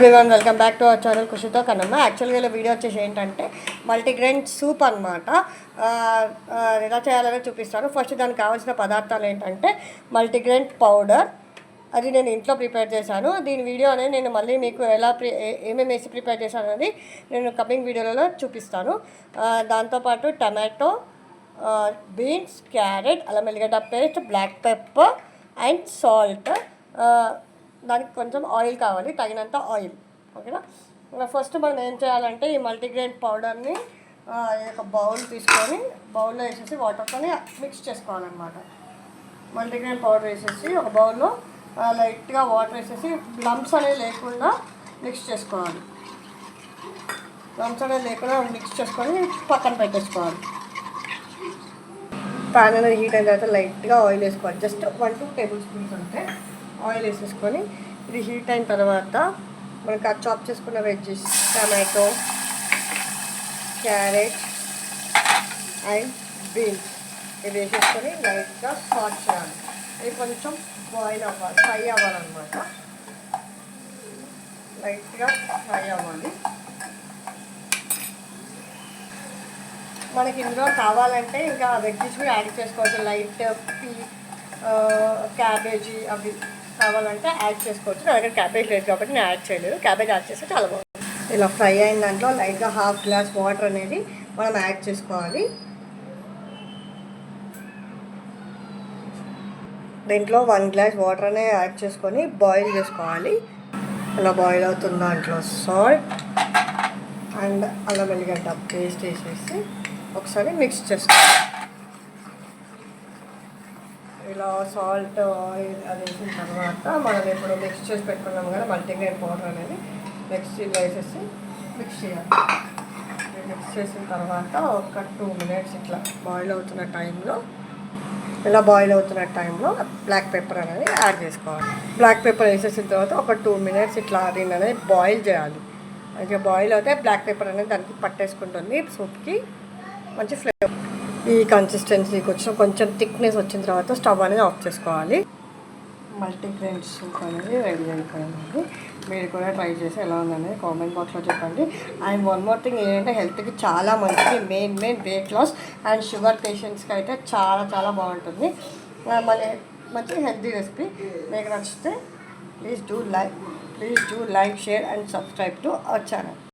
Everyone welcome back to our channel ఖుషితో కన్నమ్మ. యాక్చువల్గా ఇలా వీడియో వచ్చేసి ఏంటంటే మల్టీగ్రెయిన్ సూప్ అనమాట. ఎలా చేయాలని చూపిస్తాను. ఫస్ట్ దానికి కావాల్సిన పదార్థాలు ఏంటంటే మల్టీగ్రెయిన్ పౌడర్, అది నేను ఇంట్లో ప్రిపేర్ చేశాను. దీని వీడియో అనేది నేను మళ్ళీ మీకు ఎలా ఏమేమి వేసి ప్రిపేర్ చేశాను అనేది నేను కమింగ్ వీడియోలలో చూపిస్తాను. దాంతోపాటు టమాటో, బీన్స్, క్యారెట్, అల్లం ఎల్లిగడ్డ paste, black pepper and salt. దానికి కొంచెం ఆయిల్ కావాలి, తగినంత ఆయిల్. ఓకేనా. ఫస్ట్ మనం ఏం చేయాలంటే ఈ మల్టీగ్రెయిన్ పౌడర్ని ఒక బౌల్ తీసుకొని బౌల్లో వేసేసి వాటర్తో మిక్స్ చేసుకోవాలన్నమాట. మల్టీగ్రెయిన్ పౌడర్ వేసేసి ఒక బౌల్లో లైట్గా వాటర్ వేసేసి లంప్స్ అనేది లేకుండా మిక్స్ చేసుకోవాలి. లంప్స్ అనేది లేకుండా మిక్స్ చేసుకొని పక్కన పెట్టేసుకోవాలి. ప్యాన్ అనేది హీట్ అయిన తర్వాత లైట్గా ఆయిల్ వేసుకోవాలి. జస్ట్ 1-2 టేబుల్ స్పూన్స్ అంటే ఆయిల్ వేసేసుకొని ఇది హీట్ అయిన తర్వాత మనకు చాప్ చేసుకున్న veggies, tomato, carrot and beans ఇవి వేసేసుకొని లైట్గా సాట్ చేయాలి. ఇది కొంచెం బాయిల్ అవ్వాలి, ఫ్రై అవ్వాలన్నమాట. లైట్గా ఫ్రై అవ్వాలి. మనకి ఇందులో కావాలంటే ఇంకా వెజ్జెస్ కూడా యాడ్ చేసుకోవచ్చు. లైట్ క్యాబేజీ అవి కావాలంటే యాడ్ చేసుకోవచ్చు. నా దగ్గర క్యాబేజ్ లేదు కాబట్టి నేను యాడ్ చేయలేదు. క్యాబేజ్ యాడ్ చేస్తే చాలా బాగుంటుంది. ఇలా ఫ్రై అయిన దాంట్లో లైట్గా 1/2 గ్లాస్ వాటర్ అనేది మనం యాడ్ చేసుకోవాలి. దీంట్లో 1 గ్లాస్ వాటర్ అనేది యాడ్ చేసుకొని బాయిల్ చేసుకోవాలి. అలా బాయిల్ అవుతున్న దాంట్లో సాల్ట్ అండ్ అల్లం వెల్లిగడ్డ పేస్ట్ వేసేసి ఒకసారి మిక్స్ చేసుకోవాలి. ఇలా సాల్ట్ ఆయిల్ అది వేసిన తర్వాత మనం ఇప్పుడు మిక్స్ చేసి పెట్టుకున్నాం కదా మల్టీగ్రెయిన్ పౌడర్ అనేది నెక్స్ట్ ఇలా వేసేసి మిక్స్ చేయాలి. మిక్స్ చేసిన తర్వాత ఒక 2 మినిట్స్ ఇట్లా బాయిల్ అవుతున్న టైంలో బ్లాక్ పెప్పర్ అనేది యాడ్ చేసుకోవాలి. బ్లాక్ పెప్పర్ వేసేసిన తర్వాత ఒక 2 మినిట్స్ ఇట్లా దీన్ని అనేది బాయిల్ చేయాలి. మంచిగా బాయిల్ అయితే బ్లాక్ పెప్పర్ అనేది దానికి పట్టేసుకుంటుంది. సూప్కి మంచి ఫ్లేవర్. ఈ కన్సిస్టెన్సీకి వచ్చిన కొంచెం థిక్నెస్ వచ్చిన తర్వాత స్టవ్ అనేది ఆఫ్ చేసుకోవాలి. మల్టీగ్రెయిన్ సూప్ అనేది రెడీ అయిపోయింది. మీరు కూడా ట్రై చేసి ఎలా ఉందనేది కామెంట్ బాక్స్లో చెప్పండి. అండ్ వన్ మోర్ థింగ్ ఏంటంటే హెల్త్కి చాలా మంచిది. Main weight loss and sugar పేషెంట్స్కి అయితే చాలా చాలా బాగుంటుంది. మళ్ళీ మంచి హెల్తీ రెసిపీ. మీకు నచ్చితే please do like, share and subscribe to our channel.